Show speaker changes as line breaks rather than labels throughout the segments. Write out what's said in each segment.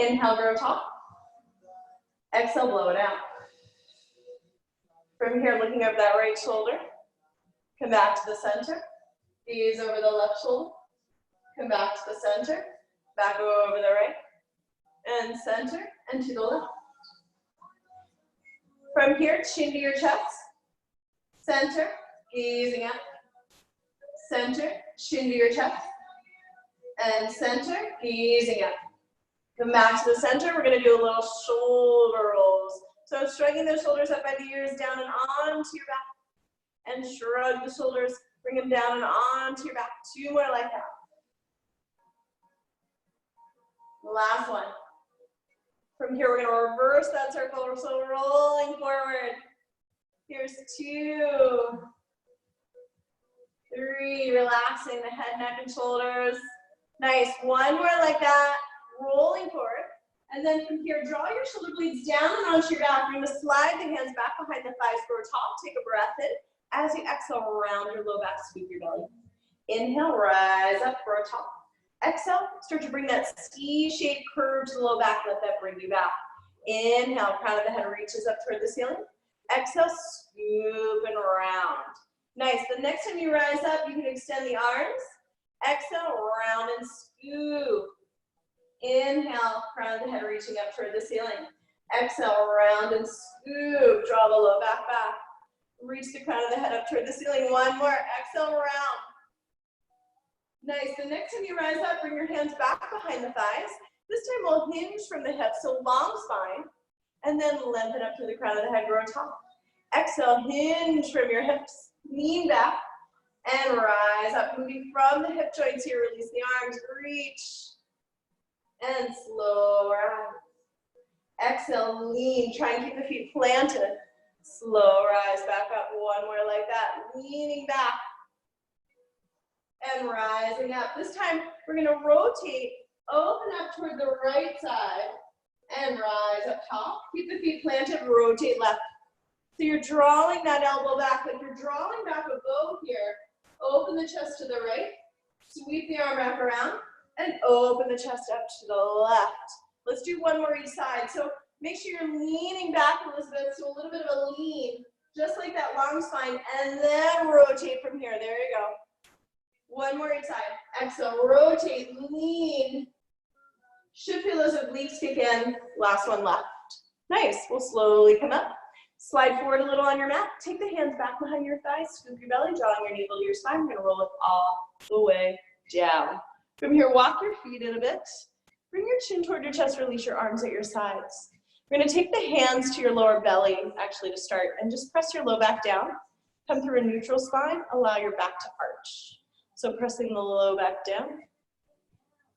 Inhale, grow tall. Exhale, blow it out. From here, looking over that right shoulder. Come back to the center. Gaze over the left shoulder. Come back to the center. Back over the right. And center and to the left. From here, chin to your chest. Center, gazing up. Center, chin to your chest. And center, gazing up. Come back to the center. We're going to do a little shoulder rolls. So striking those shoulders up by the ears, down and onto your back. And shrug the shoulders, bring them down and onto your back. 2 more like that. Last one. From here, we're going to reverse that circle. So rolling forward. Here's 2, 3, relaxing the head, neck, and shoulders. Nice. 1 more like that. Rolling forward. And then from here, draw your shoulder blades down and onto your back. You're going to slide the hands back behind the thighs, grow tall. Take a breath in. As you exhale, round your low back, sweep your belly. Inhale, rise up, grow tall. Exhale, start to bring that C-shaped curve to the low back. Let that bring you back. Inhale, crown of the head reaches up toward the ceiling. Exhale, scoop and round. Nice. The next time you rise up, you can extend the arms. Exhale, round and scoop. Inhale, crown of the head reaching up toward the ceiling. Exhale, round and scoop. Draw the low back back. Reach the crown of the head up toward the ceiling. 1 more. Exhale, round. Nice. The next time you rise up, bring your hands back behind the thighs. This time we'll hinge from the hips, so long spine, and then lengthen up to the crown of the head, grow tall. Exhale, hinge from your hips, lean back, and rise up. Moving from the hip joints here, release the arms, reach, and slow rise. Exhale, lean, try and keep the feet planted. Slow rise back up, 1 more like that, leaning back, and rising up. This time, we're gonna rotate, open up toward the right side, and rise up top. Keep the feet planted, rotate left. So you're drawing that elbow back, like you're drawing back a bow here. Open the chest to the right, sweep the arm back around, and open the chest up to the left. Let's do 1 more each side. So make sure you're leaning back, Elizabeth, so a little bit of a lean, just like that long spine, and then rotate from here. There you go. 1 more each side. Exhale, rotate, lean. Should feel those obliques kick in. Last one left. Nice. We'll slowly come up. Slide forward a little on your mat. Take the hands back behind your thighs. Scoop your belly, drawing your navel to your spine. We're going to roll it all the way down. From here, walk your feet in a bit. Bring your chin toward your chest. Release your arms at your sides. We're going to take the hands to your lower belly, actually, to start, and just press your low back down. Come through a neutral spine. Allow your back to arch. So pressing the low back down.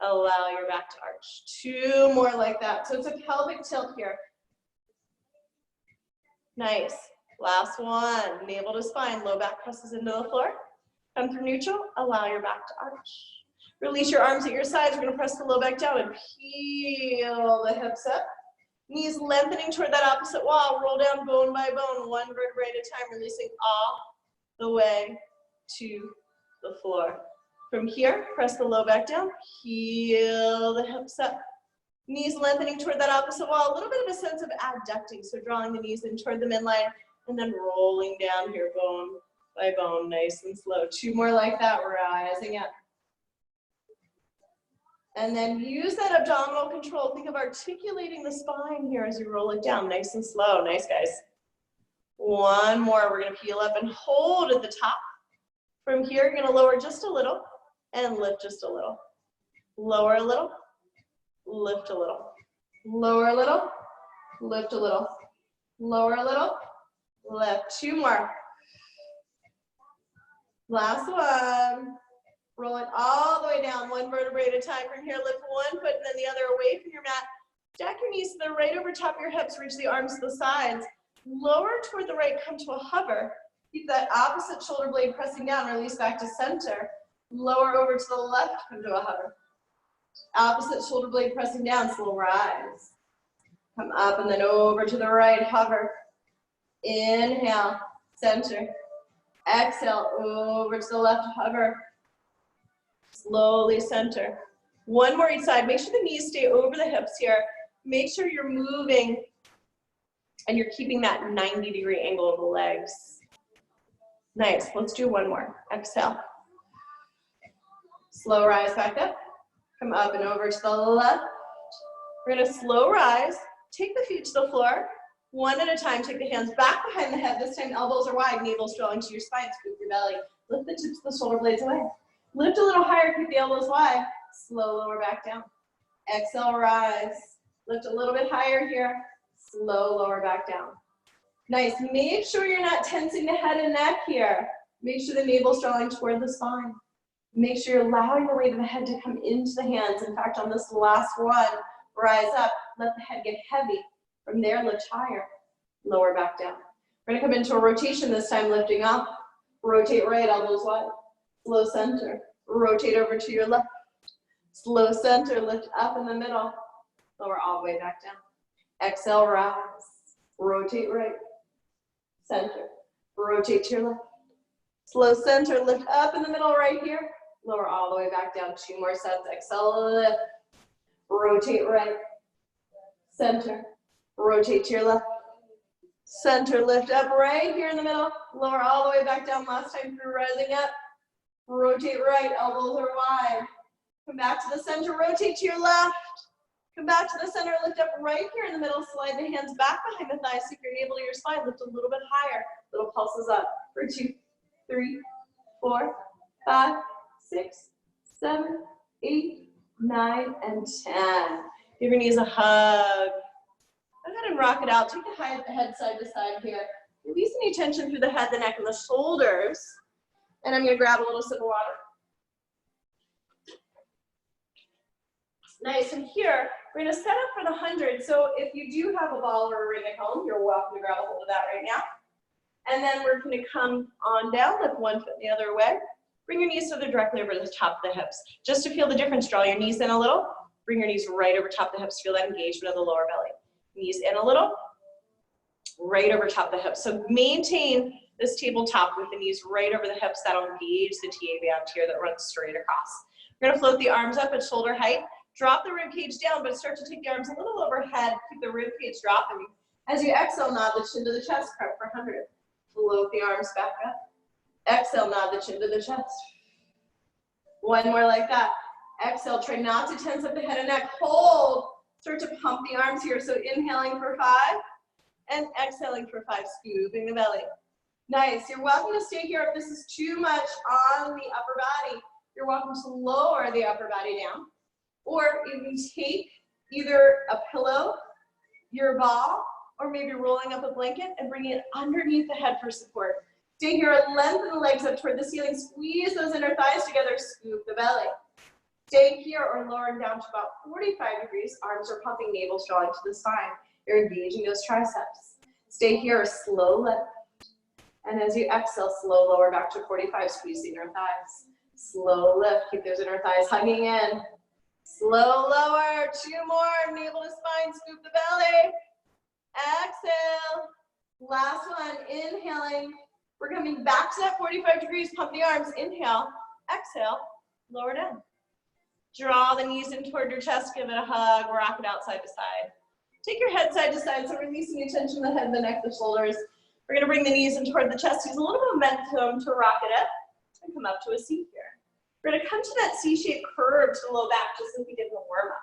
Allow your back to arch. 2 more like that. So it's a pelvic tilt here. Nice. Last one. Navel to spine. Low back presses into the floor. Come through neutral. Allow your back to arch. Release your arms at your sides. We're going to press the low back down and peel the hips up. Knees lengthening toward that opposite wall. Roll down bone by bone, 1 vertebrae at a time, releasing all the way to the floor. From here, press the low back down, heel the hips up. Knees lengthening toward that opposite wall. A little bit of a sense of adducting, so drawing the knees in toward the midline, and then rolling down here, bone by bone, nice and slow. 2 more like that, rising up. And then use that abdominal control. Think of articulating the spine here as you roll it down, nice and slow. Nice, guys. 1 more. We're going to peel up and hold at the top. From here, you're going to lower just a little and lift just a little. Lower a little, lift a little. Lower a little, lift a little. Lower a little, lift. 2 more. Last one. Roll it all the way down, 1 vertebrae at a time. From here, lift 1 foot and then the other away from your mat. Stack your knees to the right over top of your hips. Reach the arms to the sides. Lower toward the right, come to a hover. Keep that opposite shoulder blade pressing down. Release back to center. Lower over to the left, come to a hover. Opposite shoulder blade pressing down, slow rise. Come up and then over to the right, hover. Inhale, center. Exhale, over to the left, hover. Slowly center. One more each side. Make sure the knees stay over the hips here. Make sure you're moving and you're keeping that 90-degree angle of the legs. Nice. Let's do one more. Exhale. Slow rise back up. Come up and over to the left. We're going to slow rise. Take the feet to the floor. One at a time. Take the hands back behind the head. This time elbows are wide. Navel drawing to your spine. Scoop your belly. Lift the tips of the shoulder blades away. Lift a little higher. Keep the elbows wide. Slow lower back down. Exhale, rise. Lift a little bit higher here. Slow lower back down. Nice. Make sure you're not tensing the head and neck here. Make sure the navel's drawing toward the spine. Make sure you're allowing the weight of the head to come into the hands. In fact, on this last one, rise up. Let the head get heavy. From there, lift higher. Lower back down. We're going to come into a rotation this time, lifting up. Rotate right, elbows wide. Slow center. Rotate over to your left. Slow center, lift up in the middle. Lower all the way back down. Exhale, rise. Rotate right. Center. Rotate to your left. Slow center, lift up in the middle right here. Lower all the way back down. 2 more sets. Exhale, lift. Rotate right. Center. Rotate to your left. Center, lift up right here in the middle. Lower all the way back down. Last time through, rising up. Rotate right, elbows are wide. Come back to the center, rotate to your left. Come back to the center, lift up right here in the middle. Slide the hands back behind the thighs. Keep your navel to your spine. Lift a little bit higher. Little pulses up. For 2, 3, 4, 5, 6, 7, 8, 9, and 10. Give your knees a hug. Go ahead and rock it out. Take the head side to side here. Release any tension through the head, the neck, and the shoulders. And I'm going to grab a little sip of water. Nice. And here, we're going to set up for the 100. So if you do have a ball or a ring at home, you're welcome to grab a hold of that right now. And then we're going to come on down, lift one foot the other way. Bring your knees so they're directly over the top of the hips. Just to feel the difference, draw your knees in a little. Bring your knees right over top of the hips. Feel that engagement of the lower belly. Knees in a little. Right over top of the hips. So maintain this tabletop with the knees right over the hips. That'll engage the TA band here that runs straight across. We're going to float the arms up at shoulder height. Drop the rib cage down, but start to take the arms a little overhead. Keep the rib cage dropping. As you exhale, nod the chin to the chest. Prep for 100. Float the arms back up. Exhale, nod the chin to the chest. One more like that. Exhale, try not to tense up the head and neck. Hold. Start to pump the arms here. So inhaling for 5 and exhaling for 5, scooping the belly. Nice. You're welcome to stay here if this is too much on the upper body. You're welcome to lower the upper body down. Or you can take either a pillow, your ball, or maybe rolling up a blanket and bringing it underneath the head for support. Stay here, lengthen the legs up toward the ceiling, squeeze those inner thighs together, scoop the belly. Stay here or lowering down to about 45 degrees, arms are pumping, navel drawing to the spine. You're engaging those triceps. Stay here, slow lift. And as you exhale, slow lower back to 45, squeeze the inner thighs. Slow lift, keep those inner thighs hugging in. Slow lower, 2 more, navel to spine, scoop the belly. Exhale. Last one, inhaling. We're coming back to that 45 degrees, pump the arms, inhale, exhale, lower down. Draw the knees in toward your chest, give it a hug, rock it out side to side. Take your head side to side, so releasing the tension in the head, the neck, the shoulders. We're gonna bring the knees in toward the chest, use a little momentum to rock it up, and come up to a seat here. We're gonna come to that C-shaped curve to the low back, just like we did in the warm-up.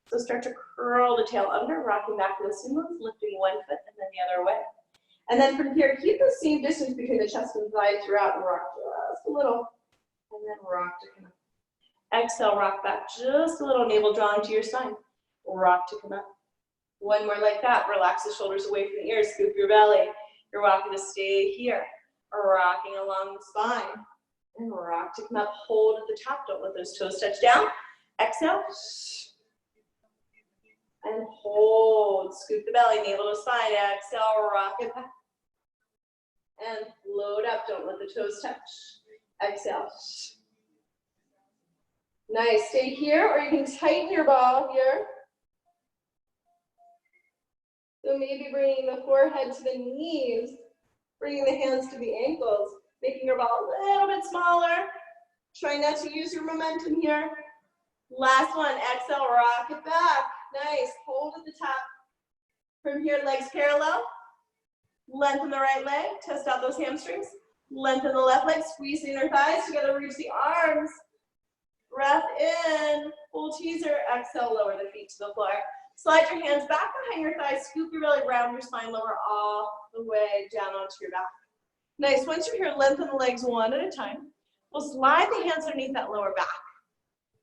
So start to curl the tail under, rocking back to the sumo, lifting one foot and then the other way. And then from here, keep the same distance between the chest and thighs throughout and rock just a little. And then rock to come up. Exhale, rock back just a little, navel drawing to your spine. Rock to come up. One more like that. Relax the shoulders away from the ears, scoop your belly. You're welcome to stay here. Rocking along the spine. And rock to come up, hold at the top. Don't let those toes touch down. Exhale. And hold, scoop the belly, navel to spine, exhale, rock it back. And load up, don't let the toes touch. Exhale. Nice, stay here, or you can tighten your ball here. So maybe bringing the forehead to the knees, bringing the hands to the ankles, making your ball a little bit smaller. Try not to use your momentum here. Last one, exhale, rock it back. Nice, hold at the top. From here, legs parallel. Lengthen the right leg, test out those hamstrings. Lengthen the left leg, squeeze the inner thighs together, reach the arms. Breath in, full teaser, exhale, lower the feet to the floor. Slide your hands back behind your thighs, scoop your belly, round your spine, lower all the way down onto your back. Nice, once you're here, lengthen the legs one at a time. We'll slide the hands underneath that lower back.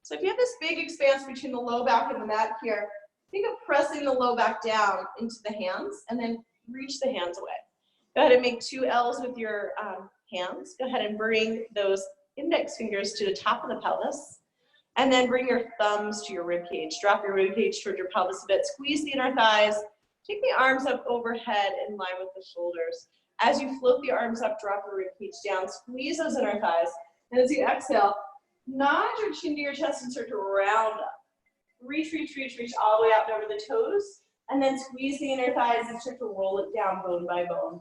So if you have this big expanse between the low back and the mat here, think of pressing the low back down into the hands and then reach the hands away. Go ahead and make 2 L's with your hands. Go ahead and bring those index fingers to the top of the pelvis. And then bring your thumbs to your rib cage. Drop your rib cage toward your pelvis a bit. Squeeze the inner thighs. Take the arms up overhead in line with the shoulders. As you float the arms up, drop your rib cage down. Squeeze those inner thighs. And as you exhale, nod your chin to your chest and start to round up. Reach, reach, reach, reach all the way out and over the toes. And then squeeze the inner thighs and start to roll it down bone by bone.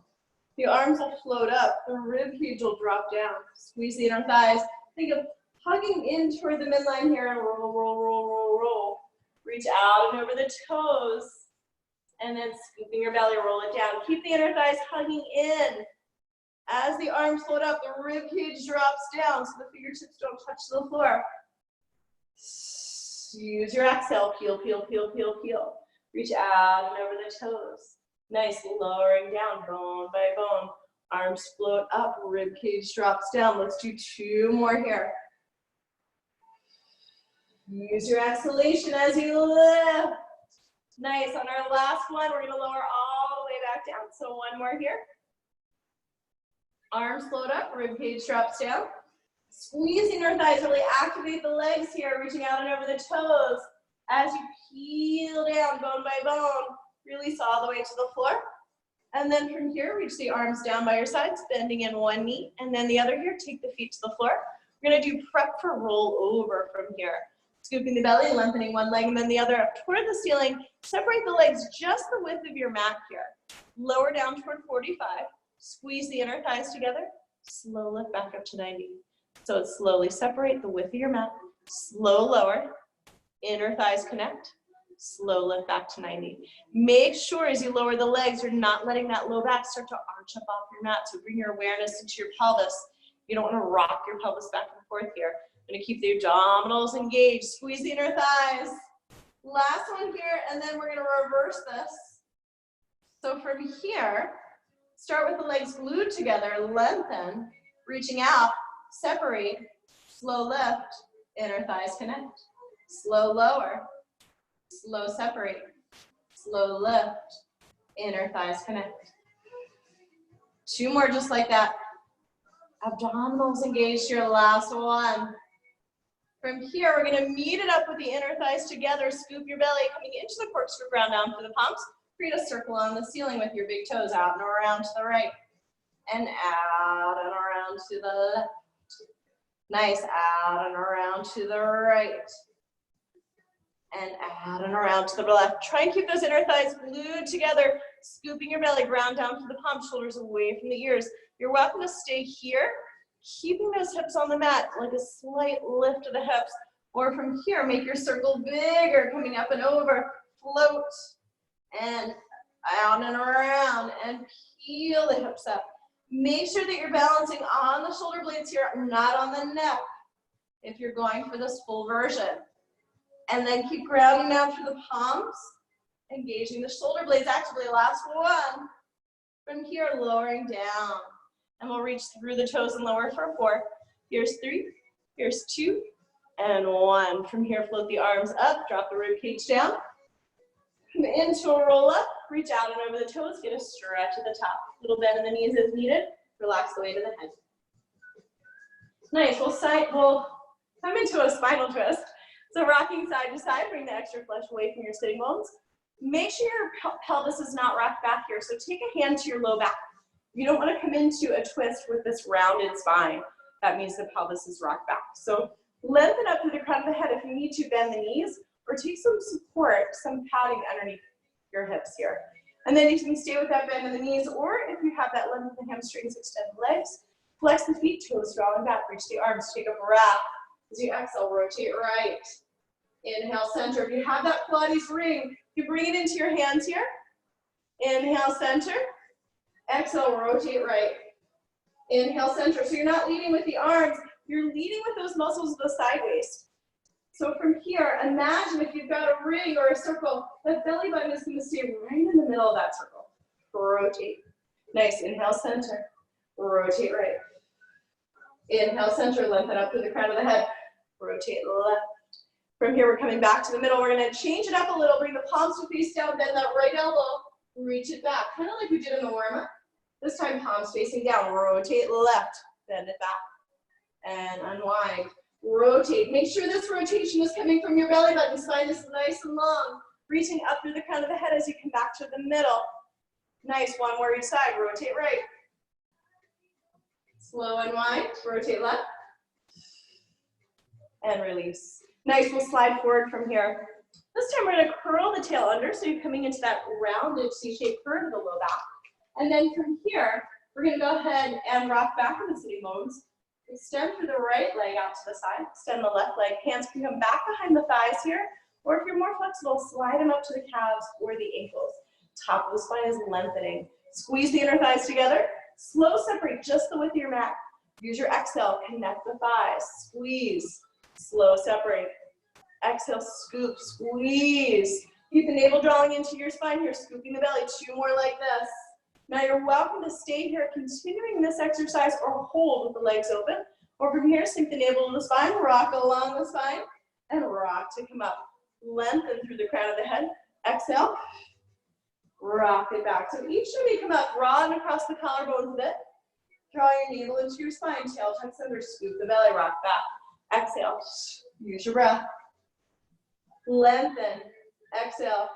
The arms will float up. The rib cage will drop down. Squeeze the inner thighs. Think of hugging in toward the midline here and roll, roll, roll, roll, roll. Reach out and over the toes. And then scooping your belly, roll it down. Keep the inner thighs hugging in. As the arms float up, the rib cage drops down so the fingertips don't touch the floor. Use your exhale, peel, peel, peel, peel, peel. Reach out and over the toes. Nice, lowering down, bone by bone. Arms float up, rib cage drops down. Let's do 2 more here. Use your exhalation as you lift. Nice, on our last one, we're gonna lower all the way back down. So 1 more here. Arms float up, rib cage drops down. Squeeze the inner thighs, really activate the legs here, reaching out and over the toes. As you peel down bone by bone, release all the way to the floor. And then from here, reach the arms down by your sides, bending in one knee, and then the other here, take the feet to the floor. We're gonna do prep for roll over from here. Scooping the belly, lengthening one leg and then the other up toward the ceiling. Separate the legs just the width of your mat here. Lower down toward 45. Squeeze the inner thighs together. Slow lift back up to 90. So slowly separate the width of your mat. Slow lower. Inner thighs connect. Slow lift back to 90. Make sure as you lower the legs, you're not letting that low back start to arch up off your mat. So bring your awareness into your pelvis. You don't want to rock your pelvis back and forth here. You're going to keep the abdominals engaged. Squeeze the inner thighs. Last one here, and then we're going to reverse this. So from here, start with the legs glued together, lengthen, reaching out, separate, slow lift, inner thighs connect. Slow lower, slow separate, slow lift, inner thighs connect. 2 more just like that. Abdominals engaged, your last one. From here, we're gonna meet it up with the inner thighs together, scoop your belly, coming into the corkscrew, ground down through the palms. Create a circle on the ceiling with your big toes out and around to the right. And out and around to the left. Nice, out and around to the right. And out and around to the left. Try and keep those inner thighs glued together, scooping your belly, ground down to the palms, shoulders away from the ears. You're welcome to stay here, keeping those hips on the mat, like a slight lift of the hips. Or from here, make your circle bigger, coming up and over, float, and out and around, and peel the hips up. Make sure that you're balancing on the shoulder blades here, not on the neck, if you're going for this full version. And then keep grounding down through the palms, engaging the shoulder blades actively. Last one. From here, lowering down. And we'll reach through the toes and lower for 4. Here's 3, here's 2, and 1. From here, float the arms up, drop the rib cage down. Come into a roll up, reach out and over the toes, get a stretch at the top. Little bend in the knees as needed. Relax the weight of the head. Nice, we'll come into a spinal twist. So rocking side to side, bring the extra flesh away from your sitting bones. Make sure your pelvis is not rocked back here. So take a hand to your low back. You don't want to come into a twist with this rounded spine. That means the pelvis is rocked back. So lengthen up through the crown of the head. If you need to, bend the knees or take some support, some padding underneath your hips here. And then you can stay with that bend in the knees, or if you have that length in the hamstrings, extend the legs, flex the feet, toes drawing back, reach the arms, take a breath. As you exhale, rotate right. Inhale, center. If you have that Pilates ring, you bring it into your hands here. Inhale, center. Exhale, rotate right. Inhale, center. So you're not leading with the arms, you're leading with those muscles of the side waist. So from here, imagine if you've got a ring or a circle, that belly button is going to stay right in the middle of that circle. Rotate. Nice. Inhale, center. Rotate right. Inhale, center. Lengthen up through the crown of the head. Rotate left. From here, we're coming back to the middle. We're going to change it up a little. Bring the palms to face down. Bend that right elbow. Reach it back. Kind of like we did in the warm-up. This time, palms facing down. Rotate left. Bend it back. And unwind. Rotate. Make sure this rotation is coming from your belly button. Spine is nice and long. Reaching up through the crown of the head as you come back to the middle. Nice. One more each side. Rotate right. Slow unwind. Rotate left. And release. Nice. We'll slide forward from here. This time we're going to curl the tail under, so you're coming into that rounded C-shaped curve of the low back. And then from here, we're going to go ahead and rock back in the sitting bones. Extend through the right leg out to the side. Extend the left leg. Hands can come back behind the thighs here. Or if you're more flexible, slide them up to the calves or the ankles. Top of the spine is lengthening. Squeeze the inner thighs together. Slow separate just the width of your mat. Use your exhale. Connect the thighs. Squeeze. Slow separate. Exhale, scoop, squeeze. Keep the navel drawing into your spine here, scooping the belly. 2 more like this. Now you're welcome to stay here, continuing this exercise, or hold with the legs open. Or from here, sink the navel to the spine, rock along the spine, and rock to come up. Lengthen through the crown of the head. Exhale. Rock it back. So each time you come up, broaden across the collarbones a bit. Draw your navel into your spine. Tail tucks under. Scoop the belly. Rock back. Exhale. Use your breath. Lengthen. Exhale.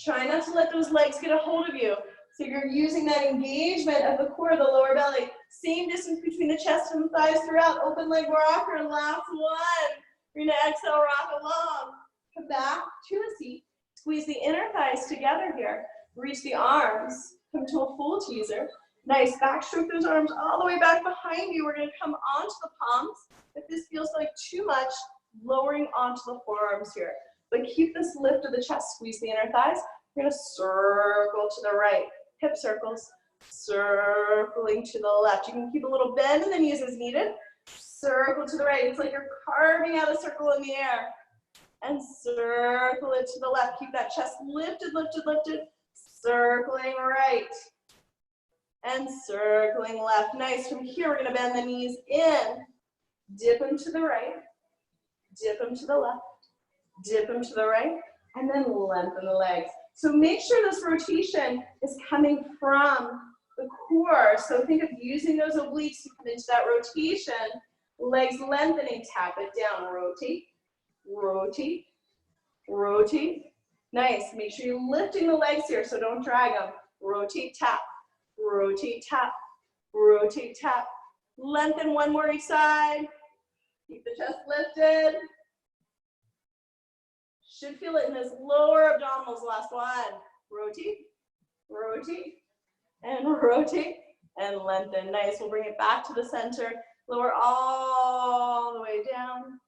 Try not to let those legs get a hold of you. So you're using that engagement of the core of the lower belly. Same distance between the chest and the thighs throughout. Open leg rocker. Last one. You're going to exhale, rock along. Come back to a seat. Squeeze the inner thighs together here. Reach the arms. Come to a full teaser. Nice. Backstroke those arms all the way back behind you. We're going to come onto the palms. If this feels like too much, lowering onto the forearms here. But keep this lift of the chest. Squeeze the inner thighs. We're going to circle to the right. Hip circles. Circling to the left. You can keep a little bend in the knees as needed. Circle to the right. It's like you're carving out a circle in the air. And circle it to the left. Keep that chest lifted, lifted, lifted. Circling right. And circling left. Nice. From here, we're going to bend the knees in. Dip them to the right. Dip them to the left. Dip them to the right. And then lengthen the legs. So make sure this rotation is coming from the core. So think of using those obliques to come into that rotation. Legs lengthening. Tap it down. Rotate. Rotate. Rotate. Nice. Make sure you're lifting the legs here, so don't drag them. Rotate, tap. Rotate, tap. Rotate, tap. Lengthen one more each side. Keep the chest lifted. Should feel it in this lower abdominals. Last one. Rotate, rotate, and rotate, and lengthen. Nice. We'll bring it back to the center. Lower all the way down.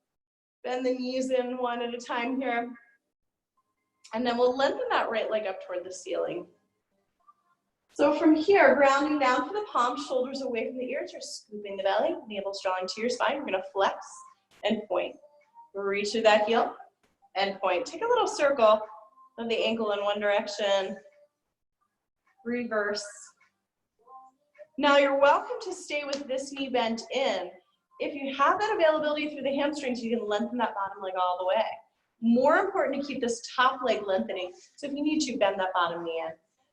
Bend the knees in one at a time here. And then we'll lengthen that right leg up toward the ceiling. So from here, grounding down to the palms, shoulders away from the ears. You're scooping the belly, navel's drawing to your spine. You're going to flex and point. Reach through that heel and point. Take a little circle of the ankle in one direction. Reverse. Now you're welcome to stay with this knee bent in. If you have that availability through the hamstrings, you can lengthen that bottom leg all the way. More important to keep this top leg lengthening. So if you need to, bend that bottom knee in.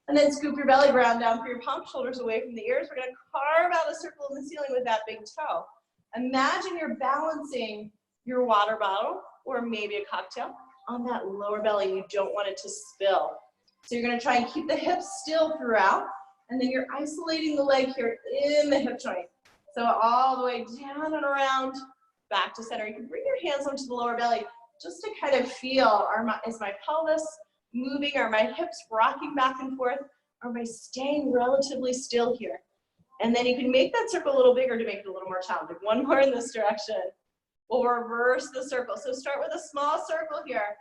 And then scoop your belly ground down for your palm, shoulders away from the ears. We're going to carve out a circle in the ceiling with that big toe. Imagine you're balancing your water bottle or maybe a cocktail on that lower belly. You don't want it to spill. So you're going to try and keep the hips still throughout. And then you're isolating the leg here in the hip joint. So all the way down and around, back to center. You can bring your hands onto the lower belly just to kind of feel, is my pelvis moving? Are my hips rocking back and forth? Or am I staying relatively still here? And then you can make that circle a little bigger to make it a little more challenging. One more in this direction. We'll reverse the circle. So start with a small circle here.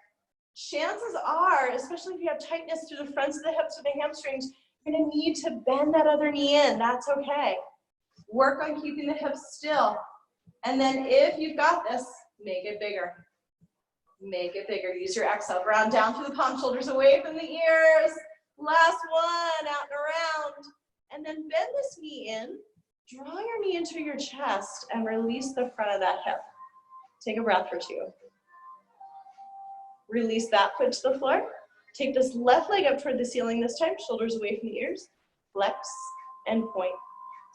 Chances are, especially if you have tightness through the fronts of the hips or the hamstrings, you're gonna need to bend that other knee in. That's okay. Work on keeping the hips still. And then if you've got this, make it bigger. Make it bigger. Use your exhale. Ground down through the palms, shoulders away from the ears. Last one, out and around. And then bend this knee in. Draw your knee into your chest and release the front of that hip. Take a breath or two. Release that foot to the floor. Take this left leg up toward the ceiling this time, shoulders away from the ears. Flex and point.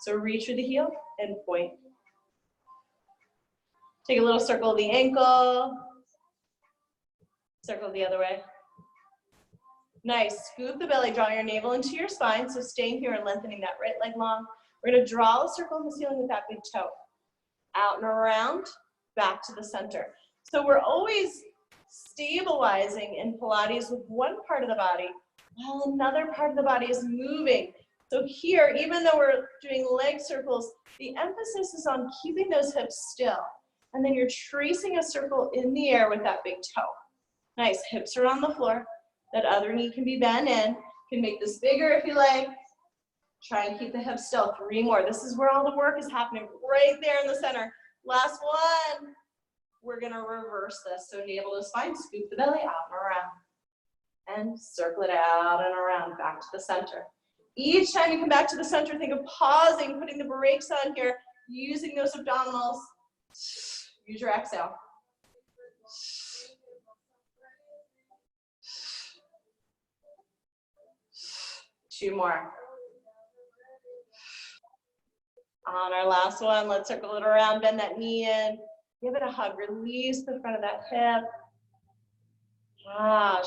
So reach through the heel and point. Take a little circle of the ankle. Circle the other way. Nice. Scoop the belly, draw your navel into your spine. So staying here and lengthening that right leg long. We're going to draw a circle in the ceiling with that big toe. Out and around, back to the center. So we're always stabilizing in Pilates with one part of the body while another part of the body is moving. So here, even though we're doing leg circles, the emphasis is on keeping those hips still. And then you're tracing a circle in the air with that big toe. Nice. Hips are on the floor. That other knee can be bent in. You can make this bigger if you like. Try and keep the hips still. 3 more. This is where all the work is happening, right there in the center. Last one. We're going to reverse this. So navel to spine, scoop the belly out and around. And circle it out and around, back to the center. Each time you come back to the center, think of pausing, putting the brakes on here, using those abdominals. Use your exhale. 2 more. On our last one, let's circle it around, bend that knee in. Give it a hug, release the front of that hip.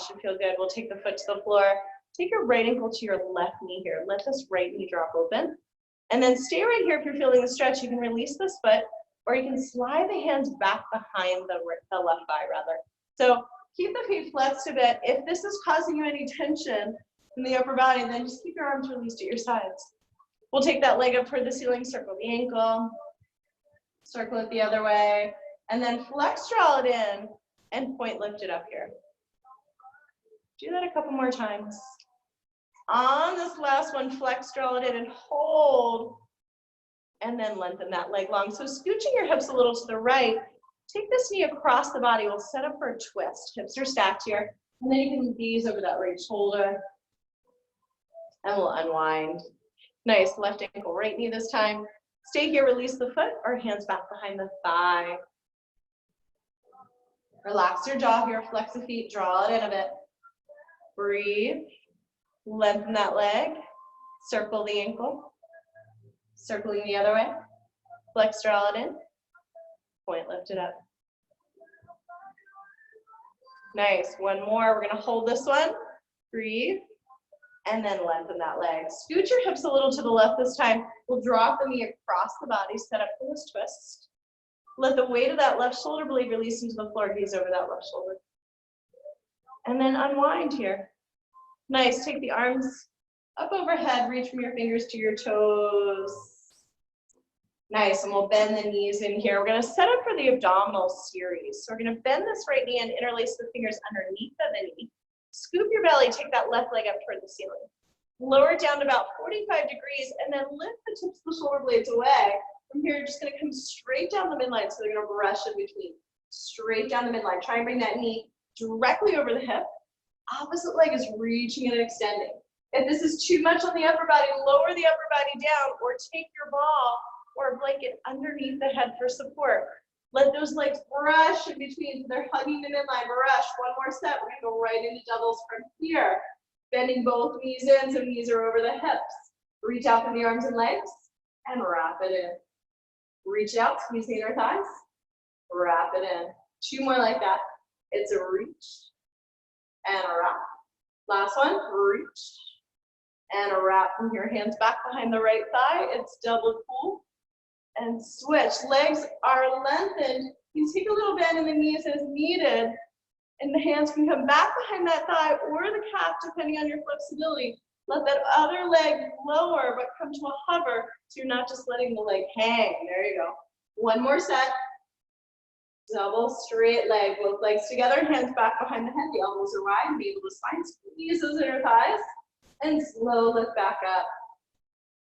Should feel good. We'll take the foot to the floor. Take your right ankle to your left knee here. Let this right knee drop open. And then stay right here if you're feeling the stretch. You can release this foot, or you can slide the hands back behind the left thigh, rather. So keep the feet flexed a bit. If this is causing you any tension in the upper body, then just keep your arms released at your sides. We'll take that leg up toward the ceiling, circle the ankle, circle it the other way, and then flex, draw it in, and point, lift it up here. Do that a couple more times. On this last one, flex, draw it in, and hold, and then lengthen that leg long. So scooching your hips a little to the right, take this knee across the body. We'll set up for a twist. Hips are stacked here, and then you can gaze over that right shoulder, and we'll unwind. Nice, left ankle, right knee this time. Stay here, release the foot, or hands back behind the thigh. Relax your jaw here, flex the feet, draw it in a bit. Breathe, lengthen that leg, circle the ankle, circling the other way. Flex, draw it in, point, lift it up. Nice, 1 more, we're gonna hold this one, breathe. And then lengthen that leg. Scoot your hips a little to the left this time. We'll drop the knee across the body, set up for this twist. Let the weight of that left shoulder blade release into the floor, gaze over that left shoulder. And then unwind here. Nice, take the arms up overhead, reach from your fingers to your toes. Nice, and we'll bend the knees in here. We're gonna set up for the abdominal series. So we're gonna bend this right knee and interlace the fingers underneath the knee. Scoop your belly, take that left leg up toward the ceiling. Lower it down to about 45 degrees, and then lift the tips of the shoulder blades away. From here, you're just gonna come straight down the midline, so they're gonna brush in between. Straight down the midline. Try and bring that knee directly over the hip. Opposite leg is reaching and extending. If this is too much on the upper body, lower the upper body down, or take your ball or a blanket underneath the head for support. Let those legs brush in between, so they're hugging the midline. Brush. 1 more set. We're gonna go right into doubles from here. Bending both knees in, so knees are over the hips. Reach out from the arms and legs, and wrap it in. Reach out, squeeze the inner thighs, wrap it in. 2 more like that. It's a reach, and a wrap. Last one, reach, and a wrap from here. Hands back behind the right thigh. It's double pull. And switch. Legs are lengthened. You take a little bend in the knees as needed, and the hands can come back behind that thigh or the calf, depending on your flexibility. Let that other leg lower, but come to a hover, so you're not just letting the leg hang. There you go. 1 more set. Double straight leg, both legs together, hands back behind the head, the elbows are wide, navel to spine, squeeze those inner thighs, and slow lift back up.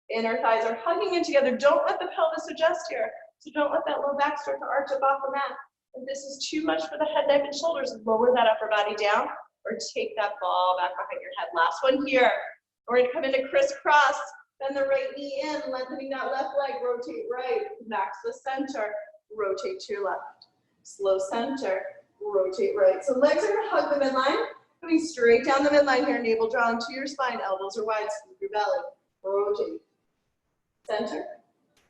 Inner thighs are hugging in together. Don't let the pelvis adjust here. So don't let that low back start to arch up off the mat. If this is too much for the head, neck, and shoulders, lower that upper body down or take that ball back behind your head. Last one here. We're gonna come into crisscross, bend the right knee in, lengthening that left leg, rotate right, back to the center, rotate to your left. Slow center, rotate right. So legs are gonna hug the midline, coming straight down the midline here, navel drawn to your spine, elbows are wide, squeeze your belly, rotate. Center,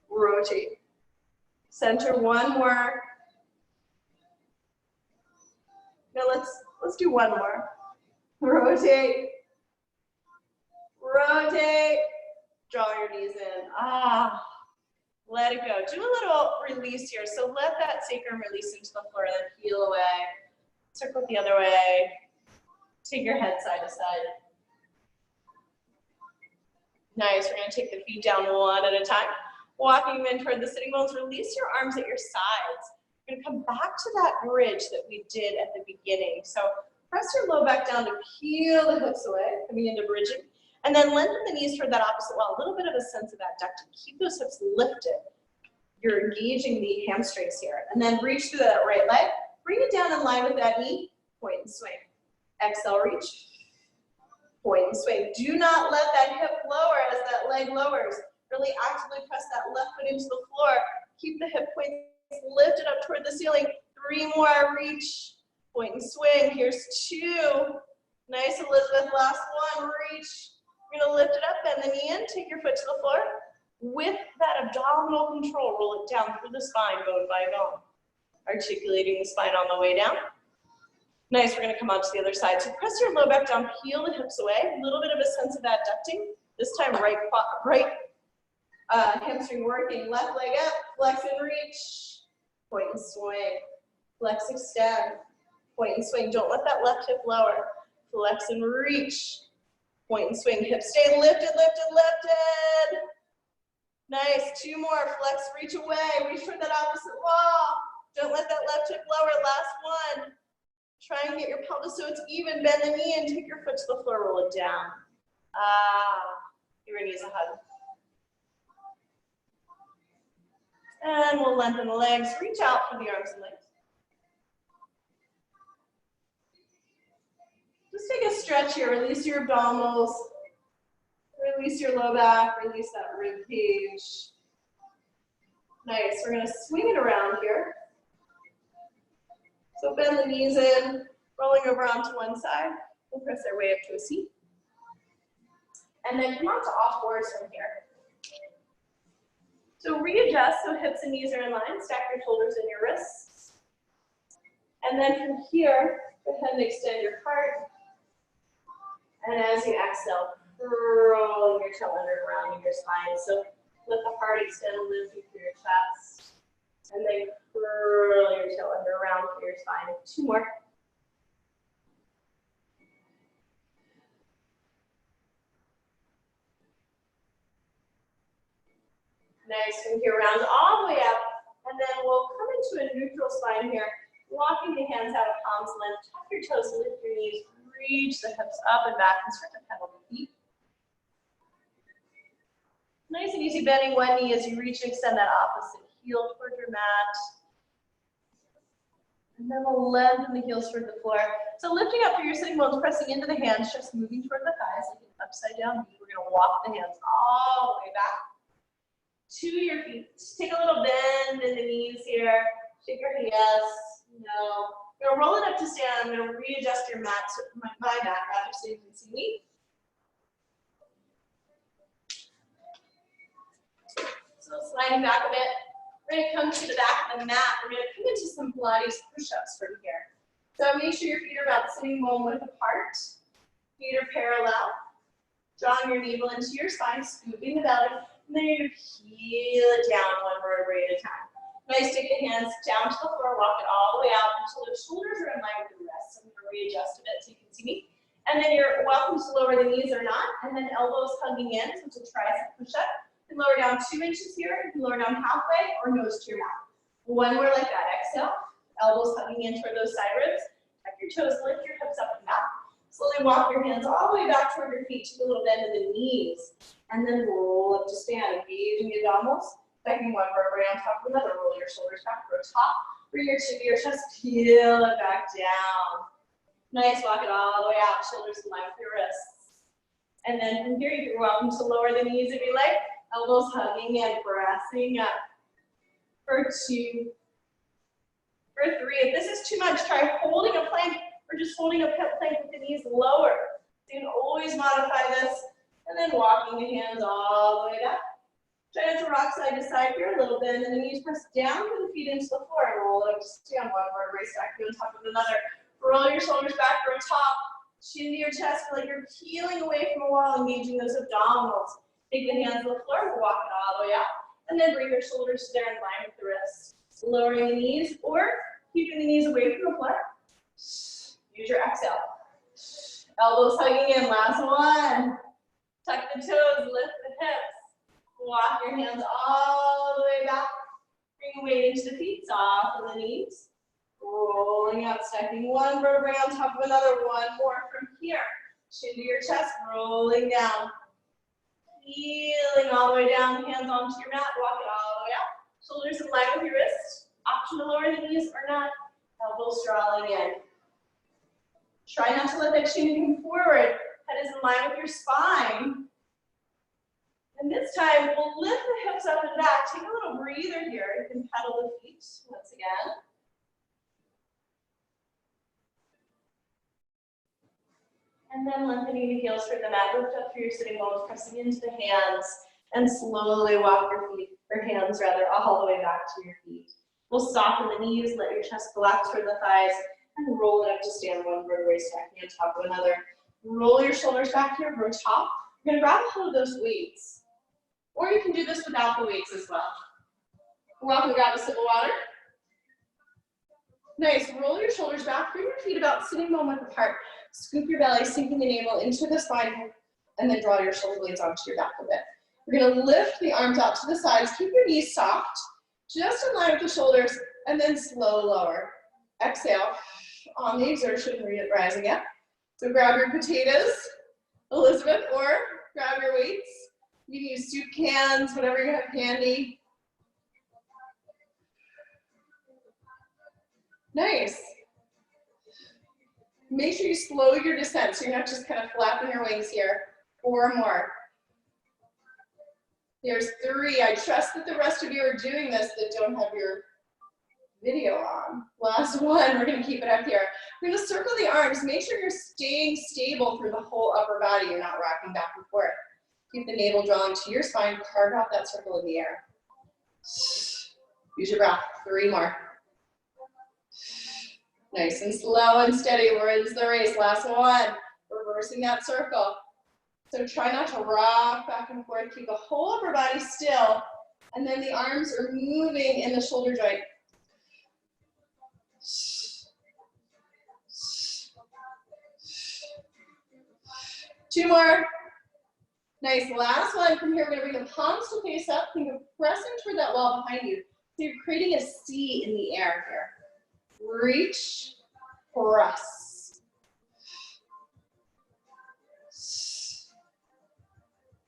rotate. Center, one more. Now let's do one more. Rotate. Rotate. Draw your knees in. Let it go. Do a little release here. So let that sacrum release into the floor, then peel away. Circle the other way. Take your head side to side. Nice, we're gonna take the feet down one at a time. Walking in toward the sitting bones, release your arms at your sides. You're gonna come back to that bridge that we did at the beginning. So press your low back down to peel the hips away, coming into bridging. And then lengthen the knees toward that opposite wall. A little bit of a sense of adducting. Keep those hips lifted. You're engaging the hamstrings here. And then reach through that right leg. Bring it down in line with that knee. Point and swing. Exhale, reach. Point and swing. Do not let that hip lower as that leg lowers. Really actively press that left foot into the floor. Keep the hip points lifted up toward the ceiling. 3 more, reach. Point and swing. Here's 2. Nice, Elizabeth, last one, reach. You're gonna lift it up, bend the knee in, take your foot to the floor. With that abdominal control, roll it down through the spine, bone by bone. Articulating the spine on the way down. Nice, we're gonna come on to the other side. So press your low back down, peel the hips away. A little bit of a sense of adducting. This time right hamstring working. Left leg up, flex and reach. Point and swing. Flex, extend. Point and swing. Don't let that left hip lower. Flex and reach. Point and swing. Hips stay lifted, lifted, lifted. Nice, 2 more. Flex, reach away. Reach toward that opposite wall. Don't let that left hip lower. Last one. Try and get your pelvis so it's even. Bend the knee and take your foot to the floor. Roll it down. Your knees a hug. And we'll lengthen the legs. Reach out for the arms and legs. Just take a stretch here. Release your abdominals. Release your low back. Release that rib cage. Nice. We're going to swing it around here. So bend the knees in, rolling over onto one side. We'll press our way up to a seat. And then come on to all fours from here. So readjust so hips and knees are in line. Stack your shoulders and your wrists. And then from here, go ahead and extend your heart. And as you exhale, rolling your tail under and around your spine. So let the heart extend, lifting through your chest. And then curl your tail under around through your spine. 2 more. Nice, from here, round all the way up, and then we'll come into a neutral spine here, walking the hands out of palms length, tuck your toes, lift your knees, reach the hips up and back, and start to pedal the feet. Nice and easy, bending one knee as you reach and extend that opposite heel toward your mat. And then we'll lengthen the heels toward the floor. So lifting up through your sitting bones, pressing into the hands, just moving toward the thighs, like an upside down V. We're gonna walk the hands all the way back to your feet. Just take a little bend in the knees here. Shake your head, yes, no. You're gonna roll it up to stand. I'm gonna readjust your mat, my back rather, so you can see me. So sliding back a bit. We're gonna come to the back of the mat. We're gonna come into some Pilates push-ups from here. So make sure your feet are about sitting bone width apart. Feet are parallel. Drawing your navel into your spine, scooping the belly. And then you're going to peel it down one vertebrae at a time. Nice, take the hands down to the floor, walk it all the way out until the shoulders are in line with the wrists. So I'm going to readjust a bit so you can see me. And then you're welcome to lower the knees or not. And then elbows hugging in, so it's a tricep push-up. You can lower down 2 inches here, you can lower down halfway, or nose to your mouth. 1 more like that. Exhale. Elbows hugging in toward those side ribs. Tuck your toes, lift your hips up and back. Slowly walk your hands all the way back toward your feet. Take a little bend in the knees. And then roll up to stand. Engaging the abdominals. Stacking one vertebrae on top of another. Roll your shoulders back. Roll top. Bring your chin to your chest. Peel it back down. Nice. Walk it all the way out. Shoulders in line with your wrists. And then from here, you're welcome to lower the knees if you like. Elbows hugging and pressing up. For 2. For 3. If this is too much, try holding a plank or just holding a plank with the knees lower. You can always modify this. And then walking the hands all the way back. Try not to rock side to side here a little bit. And then the knees press down with the feet into the floor and roll it up to stand. One vertebrae stacking on top of another. Roll your shoulders back for a top. Chin to your chest. Feel like you're peeling away from a wall, engaging those abdominals. Take the hands to the floor, walk it all the way up. And then bring your shoulders to there in line with the wrists. Lowering the knees or keeping the knees away from the floor. Use your exhale. Elbows hugging in. Last one. Tuck the toes, lift the hips. Walk your hands all the way back. Bring weight into the feet, soften the knees. Rolling up, stacking one vertebrae on top of another. One more from here. Chin to your chest, rolling down. Healing all the way down, hands onto your mat, walk it all the way up. Shoulders in line with your wrists. Option to lower the knees or not. Elbows drawing in. Try not to let that chin come forward. Head is in line with your spine. And this time, we'll lift the hips up and back. Take a little breather here. You can pedal the feet once again. And then lengthening the heels toward the mat. Lift up through your sitting bones, pressing into the hands. And slowly walk your hands all the way back to your feet. We'll soften the knees, let your chest collapse toward the thighs, and roll it up to stand. One vertebrae stacking on top of another. Roll your shoulders back here, row top. You're gonna grab a hold of those weights. Or you can do this without the weights as well. You're welcome to grab a sip of water. Nice, roll your shoulders back, bring your feet about sitting bone width apart. Scoop your belly, sinking the navel into the spine, and then draw your shoulder blades onto your back a bit. We're gonna lift the arms out to the sides, keep your knees soft, just in line with the shoulders, and then slow lower. Exhale, on the exertion, rising up. So grab your potatoes, Elizabeth, or grab your weights. You can use soup cans, whatever you have handy. Nice. Make sure you slow your descent so you're not just kind of flapping your wings here. 4 more. There's 3. I trust that the rest of you are doing this that don't have your video on. Last one, we're gonna keep it up here. We're gonna circle the arms. Make sure you're staying stable through the whole upper body. You're not rocking back and forth. Keep the navel drawing to your spine. Carve out that circle in the air. Use your breath. 3 more. Nice and slow and steady. Wins the race. Last one. Reversing that circle. So try not to rock back and forth. Keep the whole upper body still. And then the arms are moving in the shoulder joint. Two more. Nice. Last one. From here, we're going to bring the palms to face up. Think of pressing toward that wall behind you. So you're creating a C in the air here. Reach, press.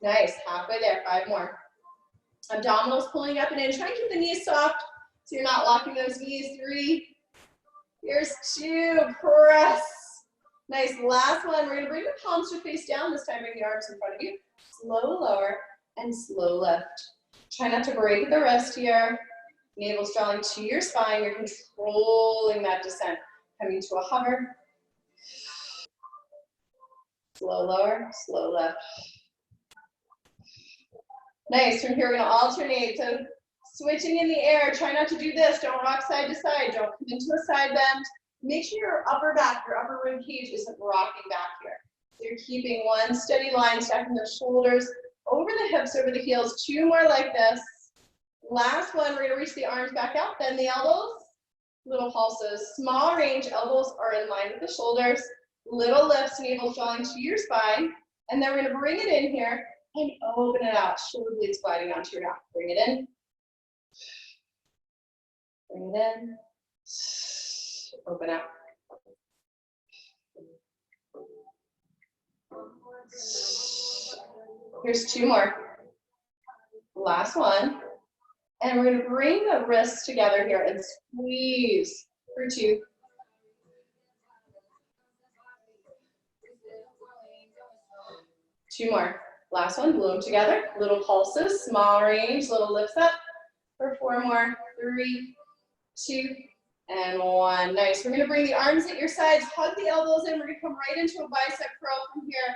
Nice. Halfway there. 5 more. Abdominals pulling up and in. Try and keep the knees soft so you're not locking those knees. 3. Here's 2. Press. Nice. Last one. We're going to bring the palms to face down. This time, bring the arms in front of you. Slow lower and slow lift. Try not to break the wrist here. Navel's drawing to your spine. You're controlling that descent. Coming to a hover. Slow lower, slow lift. Nice. From here, we're going to alternate. So switching in the air. Try not to do this. Don't rock side to side. Don't come into a side bend. Make sure your upper back, your upper rib cage isn't rocking back here. So you're keeping one steady line, stacking the shoulders over the hips, over the heels. 2 more like this. Last one, we're going to reach the arms back out, bend the elbows, little pulses. Small range, elbows are in line with the shoulders. Little lifts, navel drawing to your spine. And then we're going to bring it in here and open it out. Shoulder blades gliding onto your back. Bring it in. Bring it in.
Open up. Here's 2 more. Last one. And we're going to bring the wrists together here and squeeze for 2. Two more. Last one, blow them together. Little pulses, small range, little lifts up. For 4 more. 3, 2, and 1. Nice. We're going to bring the arms at your sides, hug the elbows in. We're going to come right into a bicep curl from here.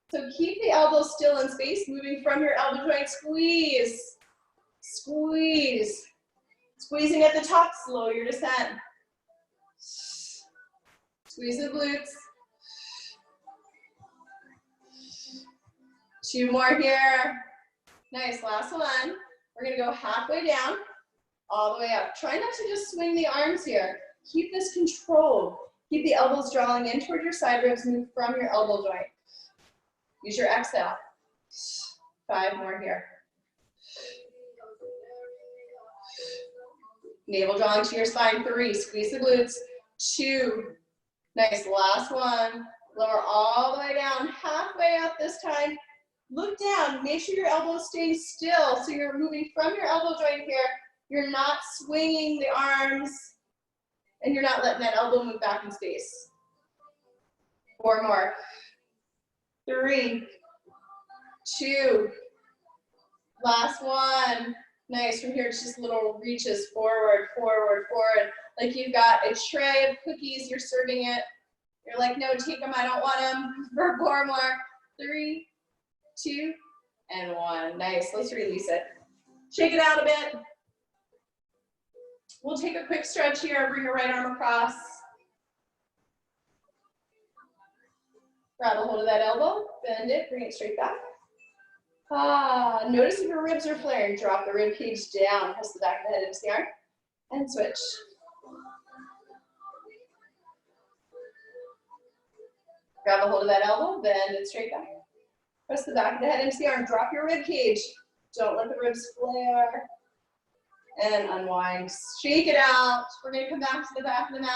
So keep the elbows still in space, moving from your elbow joint. Squeeze, squeeze. Squeezing at the top, slow your descent. Squeeze the glutes. 2 more here. Nice, last one. We're gonna go halfway down, all the way up. Try not to just swing the arms here. Keep this controlled. Keep the elbows drawing in toward your side ribs, move from your elbow joint. Use your exhale. 5 more here. Navel drawing to your spine. 3, squeeze the glutes. 2, nice, last one. Lower all the way down, halfway up this time. Look down, make sure your elbows stay still. So you're moving from your elbow joint here. You're not swinging the arms, and you're not letting that elbow move back in space. 4 more. 3, 2, last one. Nice, from here it's just little reaches forward, forward, forward. Like you've got a tray of cookies, you're serving it. You're like, no, take them, I don't want them. For 4 more. 3, 2, and 1. Nice, let's release it. Shake it out a bit. We'll take a quick stretch here, bring your right arm across. Grab a hold of that elbow, bend it, bring it straight back. Notice if your ribs are flaring, drop the rib cage down, press the back of the head into the arm, and switch. Grab a hold of that elbow, bend it straight back. Press the back of the head into the arm, drop your rib cage. Don't let the ribs flare. And unwind, shake it out. We're gonna come back to the back of the mat.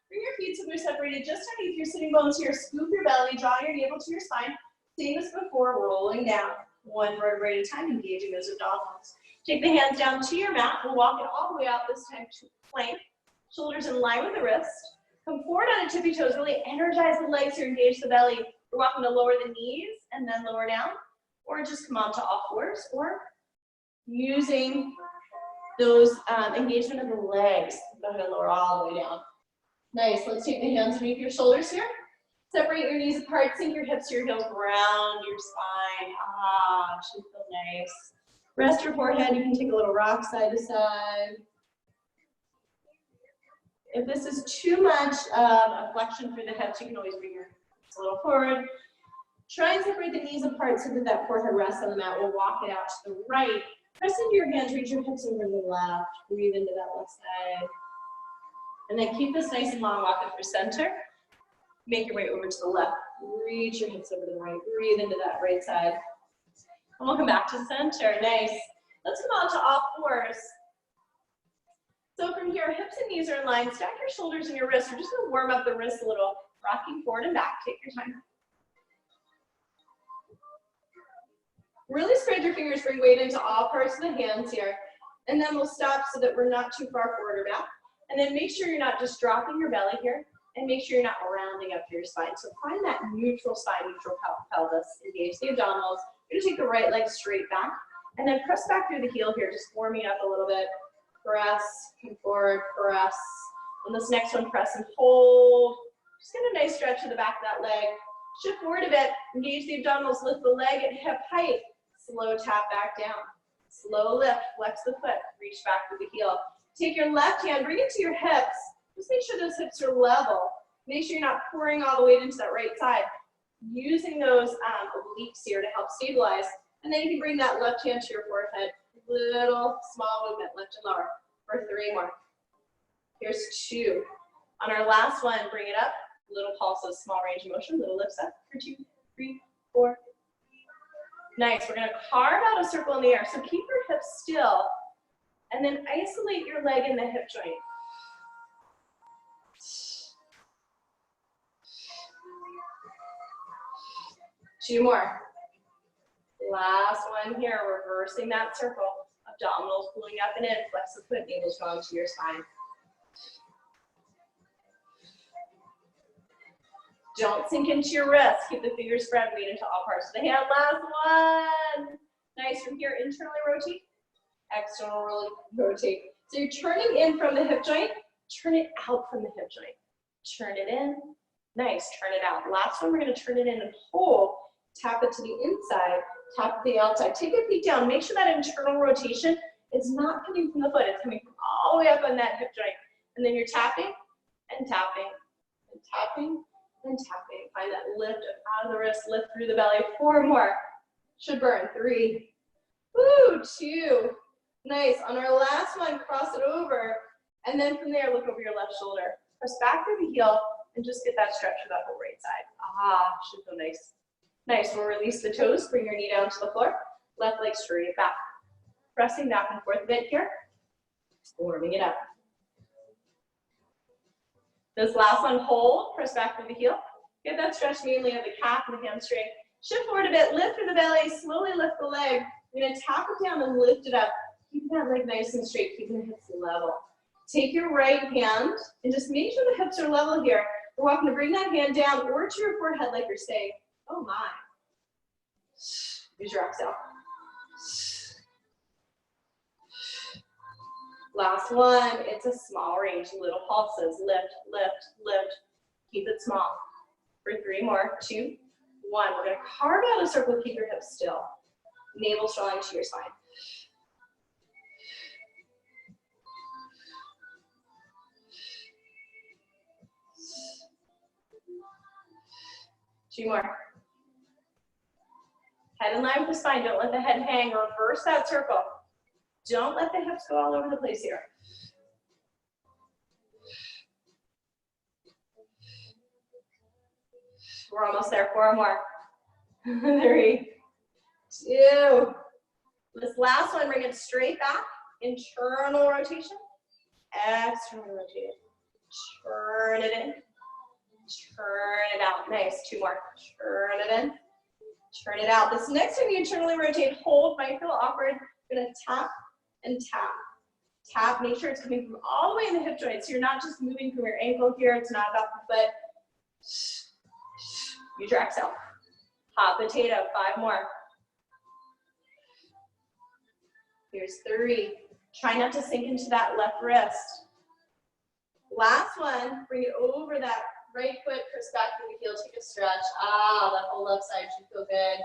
Bring your feet so they're separated just underneath your sitting bones here. Scoop your belly, draw your navel to your spine. Same as before, rolling down. 1 vertebrae at a time, engaging those abdominals. Take the hands down to your mat. We'll walk it all the way out this time to plank. Shoulders in line with the wrist. Come forward on the tippy toes. Really energize the legs here, engage the belly. We're welcome to lower the knees and then lower down. Or just come onto all fours. Or using those engagement of the legs. Go ahead and lower all the way down. Nice. Let's take the hands underneath your shoulders here. Separate your knees apart, sink your hips to your heels, round your spine. Should feel nice. Rest your forehead. You can take a little rock side to side. If this is too much a flexion for the hips, you can always bring your hips a little forward. Try and separate the knees apart so that that forehead rests on the mat. We'll walk it out to the right. Press into your hands, reach your hips over to the left. Breathe into that left side. And then keep this nice and long, walk up for center. Make your way over to the left. Reach your hips over to the right. Breathe into that right side. And we'll come back to center. Nice. Let's come on to all fours. So from here, hips and knees are in line. Stack your shoulders and your wrists. We're just going to warm up the wrists a little. Rocking forward and back. Take your time. Really spread your fingers, bring weight into all parts of the hands here. And then we'll stop so that we're not too far forward or back. And then make sure you're not just dropping your belly here. And make sure you're not rounding up your spine. So find that neutral spine, neutral pelvis. Engage the abdominals. You're gonna take the right leg straight back. And then press back through the heel here, just warming up a little bit. Press, come forward, press. On this next one, press and hold. Just get a nice stretch to the back of that leg. Shift forward a bit. Engage the abdominals. Lift the leg at hip height. Slow tap back down. Slow lift, flex the foot. Reach back to the heel. Take your left hand, bring it to your hips. Just make sure those hips are level. Make sure you're not pouring all the weight into that right side. Using those obliques here to help stabilize. And then you can bring that left hand to your forehead. Little small movement, lift and lower. For 3 more. Here's 2. On our last one, bring it up. Little pulses, small range of motion, little lifts up. For 2, 3, 4. Nice. We're going to carve out a circle in the air. So keep your hips still. And then isolate your leg in the hip joint. 2 more. Last one here, reversing that circle. Abdominals pulling up and in, flex the foot, navel's drawn to your spine. Don't sink into your wrists. Keep the fingers spread, weight into all parts of the hand. Last one. Nice. From here, internally rotate, externally rotate. So you're turning in from the hip joint, turn it out from the hip joint. Turn it in. Nice. Turn it out. Last one, we're going to turn it in and hold. Tap it to the inside, tap it to the outside. Take a peek down. Make sure that internal rotation is not coming from the foot. It's coming from all the way up on that hip joint. And then you're tapping and tapping and tapping and tapping. Find that lift out of the wrist, lift through the belly. 4 more. Should burn. 3. Woo, 2. Nice. On our last one, cross it over. And then from there, look over your left shoulder. Press back through the heel and just get that stretch for that whole right side. Ah, should feel nice. Nice. We'll release the toes. Bring your knee down to the floor. Left leg straight back. Pressing back and forth a bit here. Warming it up. This last one, hold. Press back through the heel. Get that stretch mainly of the calf and the hamstring. Shift forward a bit. Lift through the belly. Slowly lift the leg. You're going to tap it down and lift it up. Keep that leg nice and straight. Keeping the hips level. Take your right hand and just make sure the hips are level here. We're welcome to bring that hand down or to your forehead like you're saying, oh my. Use your exhale. Last one, it's a small range, little pulses. Lift, lift, lift. Keep it small. For 3 more. 2, 1. We're going to carve out a circle. Keep your hips still. Navel drawing to your spine. Two more. Head in line with the spine. Don't let the head hang. Reverse that circle. Don't let the hips go all over the place here. We're almost there. 4 more. 3, 2. This last one, bring it straight back. Internal rotation. External rotation. Turn it in. Turn it out. Nice. 2 more. Turn it in. Turn it out. This next time you internally rotate, hold. Might feel awkward. You're going to tap and tap. Tap. Make sure it's coming from all the way in the hip joint. So you're not just moving from your ankle here. It's not about the foot. Use your exhale. Hot potato. 5 more. Here's 3. Try not to sink into that left wrist. Last one. Bring it over that right foot. Press back through the heel. Take a stretch. Ah, that whole left side should feel good.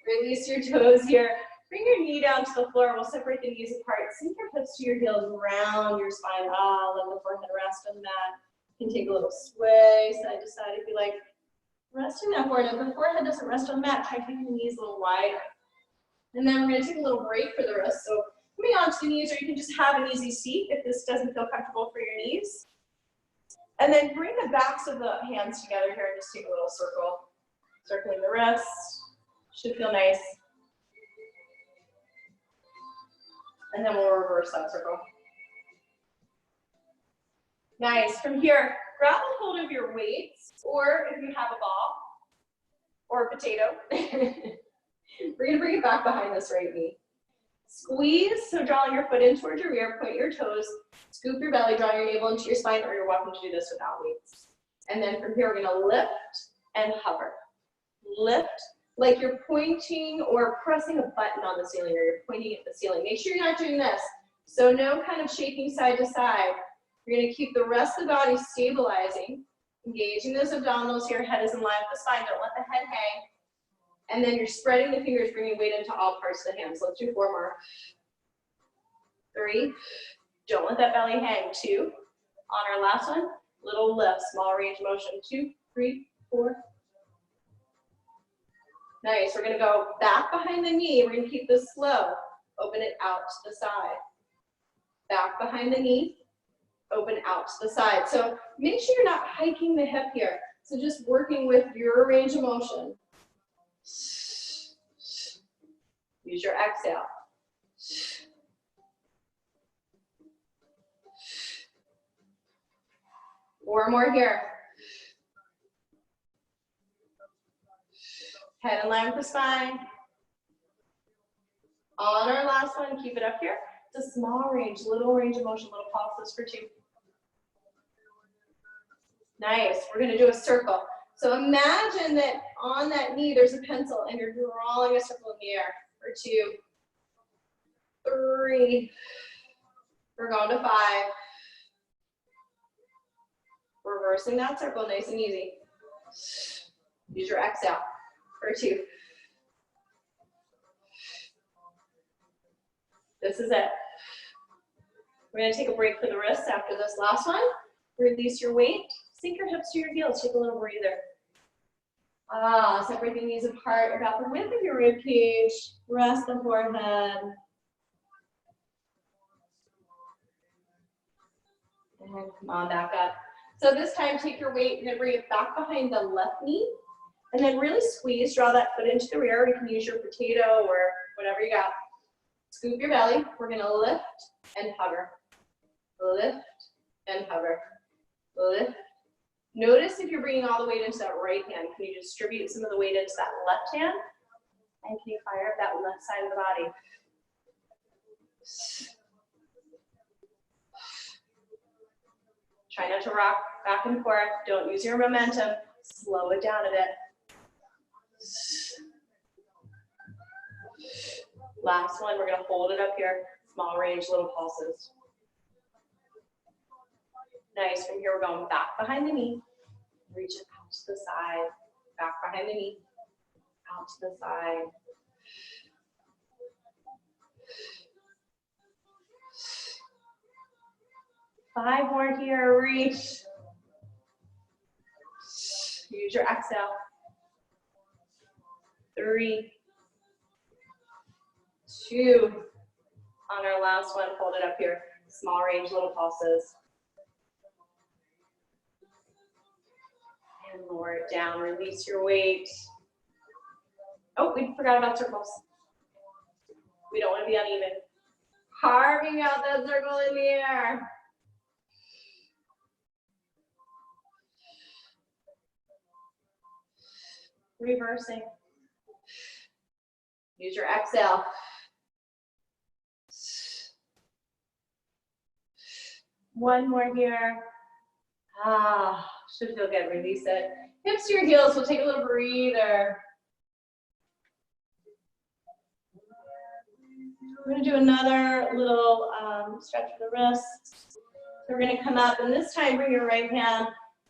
Release your toes here. Bring your knee down to the floor. We'll separate the knees apart. Sink your hips to your heels. Round your spine. Ah, let the forehead rest on the mat. You can take a little sway side to side if you like. Resting that forehead. If the forehead doesn't rest on the mat, try taking the knees a little wider. And then we're going to take a little break for the rest. So coming onto the knees, or you can just have an easy seat if this doesn't feel comfortable for your knees. And then bring the backs of the hands together here and just take a little circle. Circling the wrist. Should feel nice. And then we'll reverse that circle. Nice. From here, grab a hold of your weights, or if you have a ball or a potato, we're going to bring it back behind this right knee. Squeeze, so drawing your foot in towards your rear, point your toes, scoop your belly, draw your navel into your spine, or you're welcome to do this without weights. And then from here, we're going to lift and hover. Lift like you're pointing or pressing a button on the ceiling, or you're pointing at the ceiling. Make sure you're not doing this. So no kind of shaking side to side. You're going to keep the rest of the body stabilizing, engaging those abdominals here. Head is in line with the spine. Don't let the head hang. And then you're spreading the fingers, bringing weight into all parts of the hands. Let's do 4 more. 3. Don't let that belly hang. 2. On our last one, little lift, small range motion. 2, 3, 4. Nice. We're going to go back behind the knee. We're going to keep this slow. Open it out to the side. Back behind the knee. Open out to the side. So make sure you're not hiking the hip here. So just working with your range of motion. Use your exhale. Four more here. Head in line with the spine. On our last one, keep it up here. It's a small range, little range of motion, little pulses for 2. Nice. We're going to do a circle. So imagine that on that knee there's a pencil and you're drawing a circle in the air for 2, 3. We're going to 5. Reversing that circle, nice and easy. Use your exhale for 2. This is it. We're going to take a break for the wrists after this last one. Release your weight. Sink your hips to your heels. Take a little breather. Separate the knees apart about the width of your rib cage. Rest the forehead. And come on back up. So this time, take your weight and then bring it back behind the left knee. And then really squeeze, draw that foot into the rear. You can use your potato or whatever you got. Scoop your belly. We're going to lift and hover. Lift and hover. Lift. Notice if you're bringing all the weight into that right hand. Can you distribute some of the weight into that left hand? And can you fire up that left side of the body? Try not to rock back and forth. Don't use your momentum. Slow it down a bit. Last one, we're going to hold it up here. Small range, little pulses. Nice. From here, we're going back behind the knee. Reach it out to the side. Back behind the knee. Out to the side. Five more here. Reach. Use your exhale. 3, 2. On our last one, hold it up here. Small range, little pulses. And lower it down. Release your weight. Oh, we forgot about circles. We don't want to be uneven. Carving out that circle in the air. Reversing. Use your exhale. One more here. Should feel good. Release it. Hips to your heels. We'll take a little breather. We're going to do another little stretch for the wrists. So we're going to come up, and this time bring your right hand,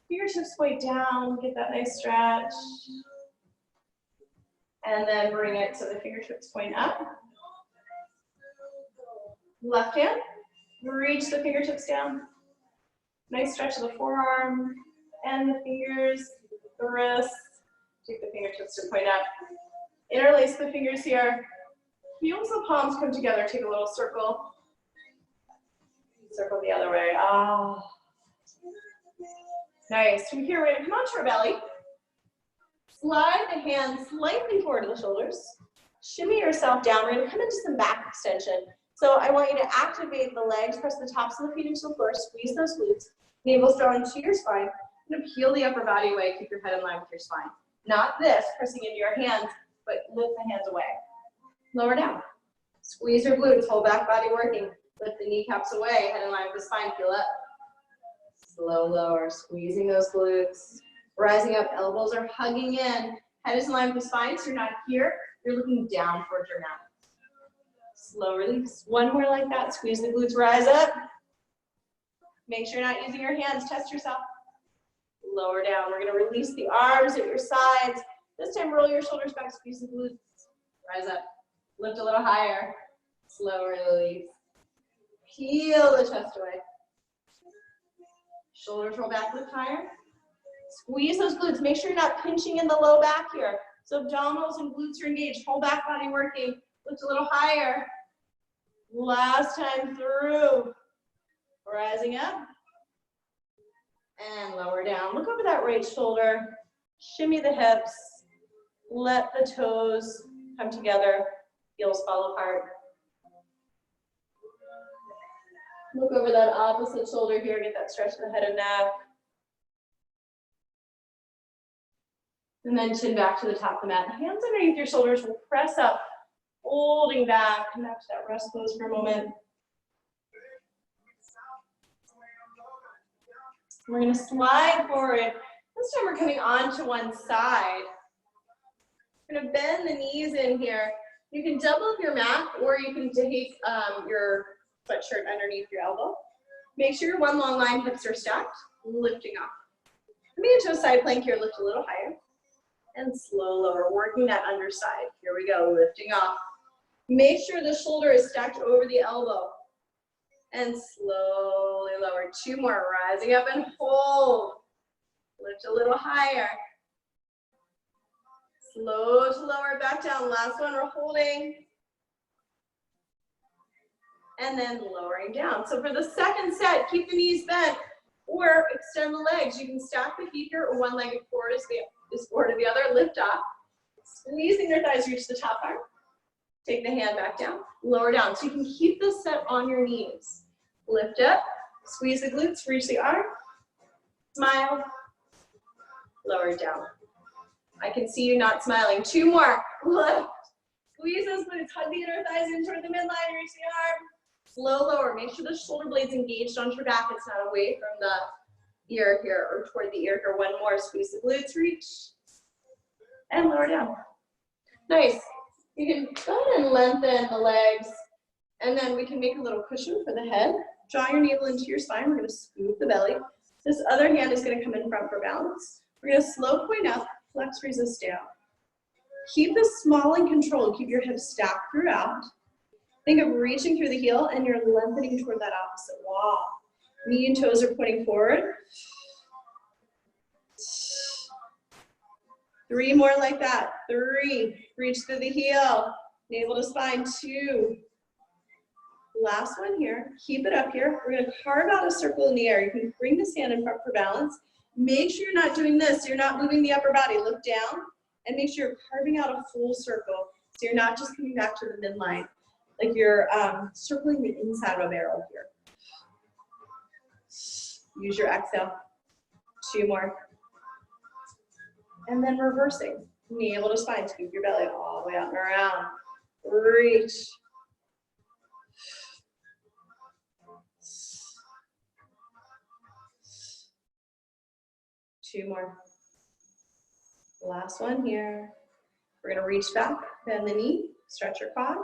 fingertips point down, get that nice stretch. And then bring it so the fingertips point up. Left hand, reach the fingertips down. Nice stretch of the forearm and the fingers, the wrists. Take the fingertips to point up. Interlace the fingers here. Heels the palms come together. Take a little circle. Circle the other way. Nice. From here, we're going to come onto our belly. Slide the hands slightly forward to the shoulders. Shimmy yourself down. We're going to come into some back extension. So I want you to activate the legs, press the tops of the feet into the floor, squeeze those glutes, navel's drawn into your spine. You're going to peel the upper body away, keep your head in line with your spine. Not this, pressing into your hands, but lift the hands away. Lower down. Squeeze your glutes, whole back body working. Lift the kneecaps away, head in line with the spine, peel up. Slow lower, squeezing those glutes. Rising up, elbows are hugging in. Head is in line with the spine, so you're not here. You're looking down towards your mat. Slow release. One more like that. Squeeze the glutes, rise up. Make sure you're not using your hands. Test yourself. Lower down. We're going to release the arms at your sides. This time, roll your shoulders back, squeeze the glutes. Rise up. Lift a little higher. Slow release. Peel the chest away. Shoulders roll back, lift higher. Squeeze those glutes. Make sure you're not pinching in the low back here. So abdominals and glutes are engaged. Whole back body working. Lift a little higher. Last time through. Rising up. And lower down. Look over that right shoulder. Shimmy the hips. Let the toes come together. Heels fall apart. Look over that opposite shoulder here. Get that stretch in the head and neck. And then chin back to the top of the mat. Hands underneath your shoulders. We'll press up, holding back. Come back to that rest pose for a moment. We're going to slide forward. This time we're coming onto one side. We're going to bend the knees in here. You can double up your mat, or you can take your sweatshirt underneath your elbow. Make sure your one long line hips are stacked, lifting off. Coming into a side plank here, lift a little higher. And slow lower, working that underside. Here we go, lifting off. Make sure the shoulder is stacked over the elbow. And slowly lower. 2 more, rising up and hold. Lift a little higher. Slow to lower back down. Last one, we're holding. And then lowering down. So for the second set, keep the knees bent or extend the legs. You can stack the feet here, or one leg forward is forward to the other. Lift up. Squeezing your thighs, reach the top arm. Take the hand back down. Lower down. So you can keep this set on your knees. Lift up. Squeeze the glutes. Reach the arm. Smile. Lower down. I can see you not smiling. 2 more. Lift. Squeeze those glutes. Hug the inner thighs in toward the midline. Reach the arm. Slow lower. Make sure the shoulder blade's engaged onto your back. It's not away from the ear here or toward the ear here. 1 more. Squeeze the glutes. Reach. And lower down. Nice. You can go ahead and lengthen the legs. And then we can make a little cushion for the head. Draw your navel into your spine. We're going to scoop the belly. This other hand is going to come in front for balance. We're going to slow point up. Flex, resist down. Keep this small and controlled. Keep your hips stacked throughout. Think of reaching through the heel and you're lengthening toward that opposite wall. Knee and toes are pointing forward. 3 more like that. 3. Reach through the heel. Navel to spine. 2. Last one here. Keep it up here. We're going to carve out a circle in the air. You can bring this hand in front for balance. Make sure you're not doing this. You're not moving the upper body. Look down and make sure you're carving out a full circle. So you're not just coming back to the midline. Like you're circling the inside of a barrel here. Use your exhale. 2 more. And then reversing. Navel to spine. Scoop your belly all the way up and around. Reach. Two more. Last one here. We're going to reach back, bend the knee, stretch your quad.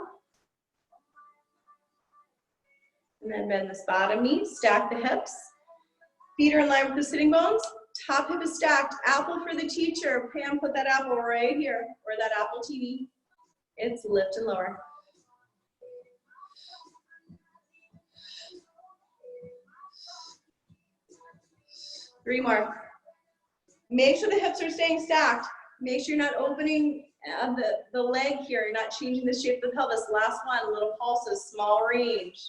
And then bend this bottom knee, stack the hips. Feet are in line with the sitting bones. Top hip is stacked. Apple for the teacher. Pam, put that apple right here, or that Apple TV. It's lift and lower. Three more. Make sure the hips are staying stacked. Make sure you're not opening the leg here. You're not changing the shape of the pelvis. Last one, little pulses, small range.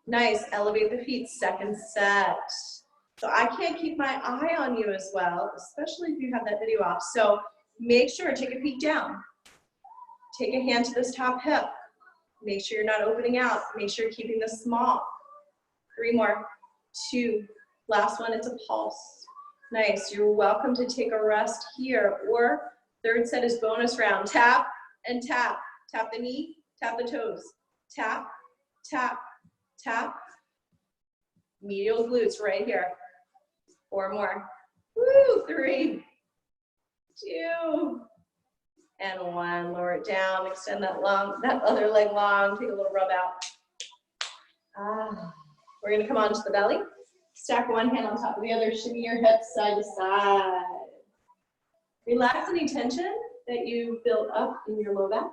Nice, elevate the feet, second set. So I can't keep my eye on you as well, especially if you have that video off. So make sure, take a peek down. Take a hand to this top hip. Make sure you're not opening out. Make sure you're keeping this small. 3 more, 2. Last one, it's a pulse. Nice, you're welcome to take a rest here. Or third set is bonus round. Tap and tap. Tap the knee, tap the toes. Tap, tap, tap. Medial glutes right here. 4 more. Woo, 3, 2, and 1. Lower it down. Extend that other leg long. Take a little rub out. We're gonna come onto the belly. Stack one hand on top of the other. Shimmy your hips side to side. Relax any tension that you built up in your low back.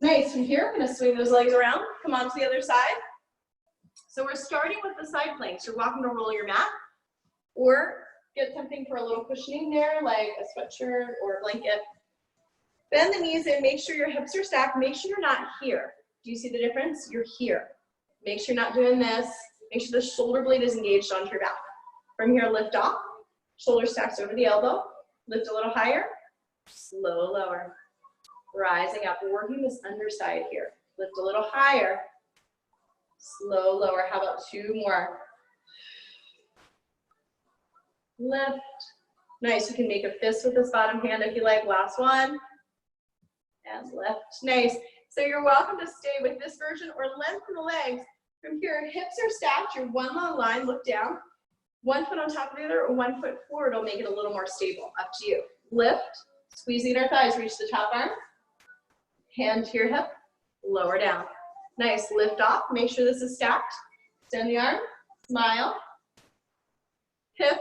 Nice. From here, I'm gonna swing those legs around. Come on to the other side. So we're starting with the side planks. You're welcome to roll your mat or get something for a little cushioning there, like a sweatshirt or a blanket. Bend the knees in, make sure your hips are stacked. Make sure you're not here. Do you see the difference? You're here. Make sure you're not doing this. Make sure the shoulder blade is engaged onto your back. From here, lift off. Shoulder stacks over the elbow. Lift a little higher. Slow lower. Rising up, working this underside here. Lift a little higher. Slow lower. How about 2 more? Lift, Nice, you can make a fist with this bottom hand if you like. Last one. And lift, nice. So you're welcome to stay with this version or lengthen the legs. From here, hips are stacked, you're one long line, look down. 1 foot on top of the other or 1 foot forward will make it a little more stable, up to you. Lift, squeezing our thighs, reach the top arm. Hand to your hip, lower down. Nice, lift off, make sure this is stacked. Extend the arm, smile. Hip,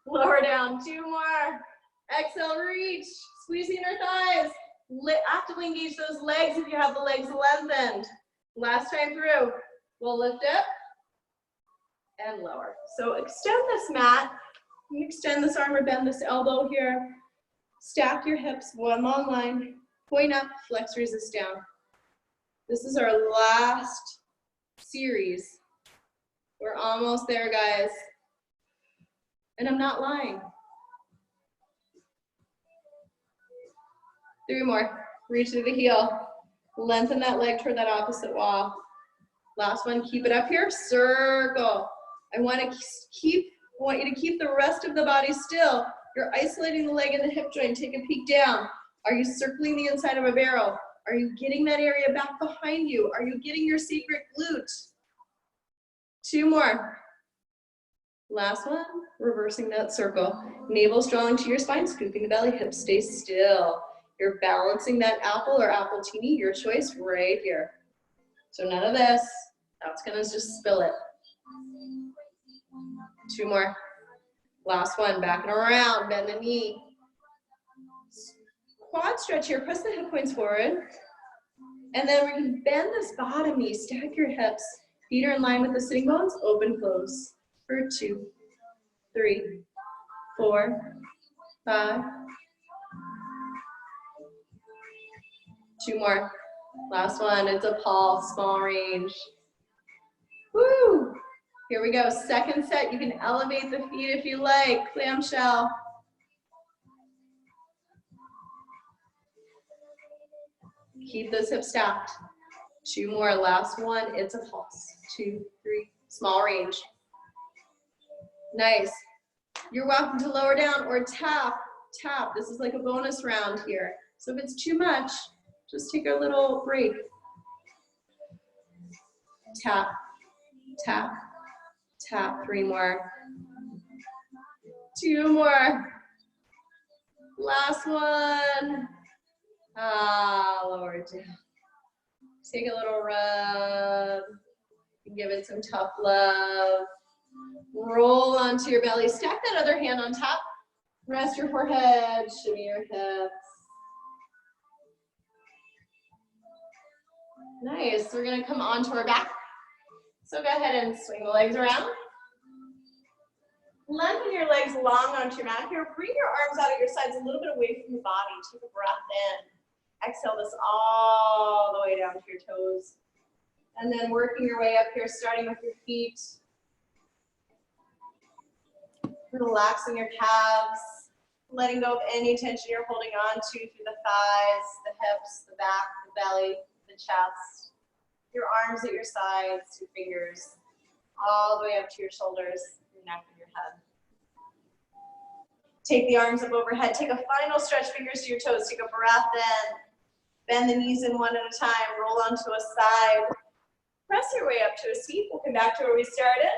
lower down, 2 more. Exhale, reach, squeezing our thighs. Actively engage those legs if you have the legs lengthened. Last time through, we'll lift up and lower. So extend this mat, you extend this arm or bend this elbow here. Stack your hips, one long line, point up, flex, resist down. This is our last series. We're almost there, guys. And I'm not lying. 3 more. Reach through the heel. Lengthen that leg toward that opposite wall. Last one, keep it up here. Circle. I want you to keep the rest of the body still. You're isolating the leg and the hip joint. Take a peek down. Are you circling the inside of a barrel? Are you getting that area back behind you? Are you getting your secret glute? 2 more. Last one, reversing that circle. Navel's drawing to your spine, scooping the belly, hips stay still. You're balancing that apple or appletini, your choice, right here. So none of this. That's gonna just spill it. 2 more. Last one, back and around, bend the knee. Quad stretch here, press the hip points forward. And then we're gonna bend this bottom knee, stack your hips. Feet are in line with the sitting bones, open, close. For 2, 3, 4, 5. 2 more. Last one, it's a pulse, small range. Woo! Here we go, second set. You can elevate the feet if you like, clamshell. Keep those hips stacked. 2 more, last one, it's a pulse. 2, 3, small range. Nice. You're welcome to lower down or tap, tap. This is like a bonus round here. So if it's too much, just take a little break. Tap, tap, tap. 3 more. 2 more. Last one. Lower it down. Take a little rub. Give it some tough love. Roll onto your belly. Stack that other hand on top. Rest your forehead. Shimmy your hips. Nice. We're going to come onto our back. So go ahead and swing the legs around. Lengthen your legs long onto your mat here. Bring your arms out at your sides a little bit away from the body. Take a breath in. Exhale this all the way down to your toes. And then working your way up here, starting with your feet. Relaxing your calves. Letting go of any tension you're holding on to through the thighs, the hips, the back, the belly, the chest. Your arms at your sides, your fingers, all the way up to your shoulders, your neck, and your head. Take the arms up overhead. Take a final stretch, fingers to your toes. Take a breath in. Bend the knees in one at a time. Roll onto a side. Press your way up to a seat. We'll come back to where we started.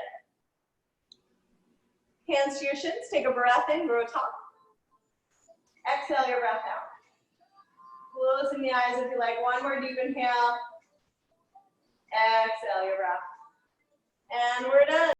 Hands to your shins. Take a breath in. Grow tall. Exhale your breath out. Closing the eyes if you like. One more deep inhale. Exhale your breath. And we're done.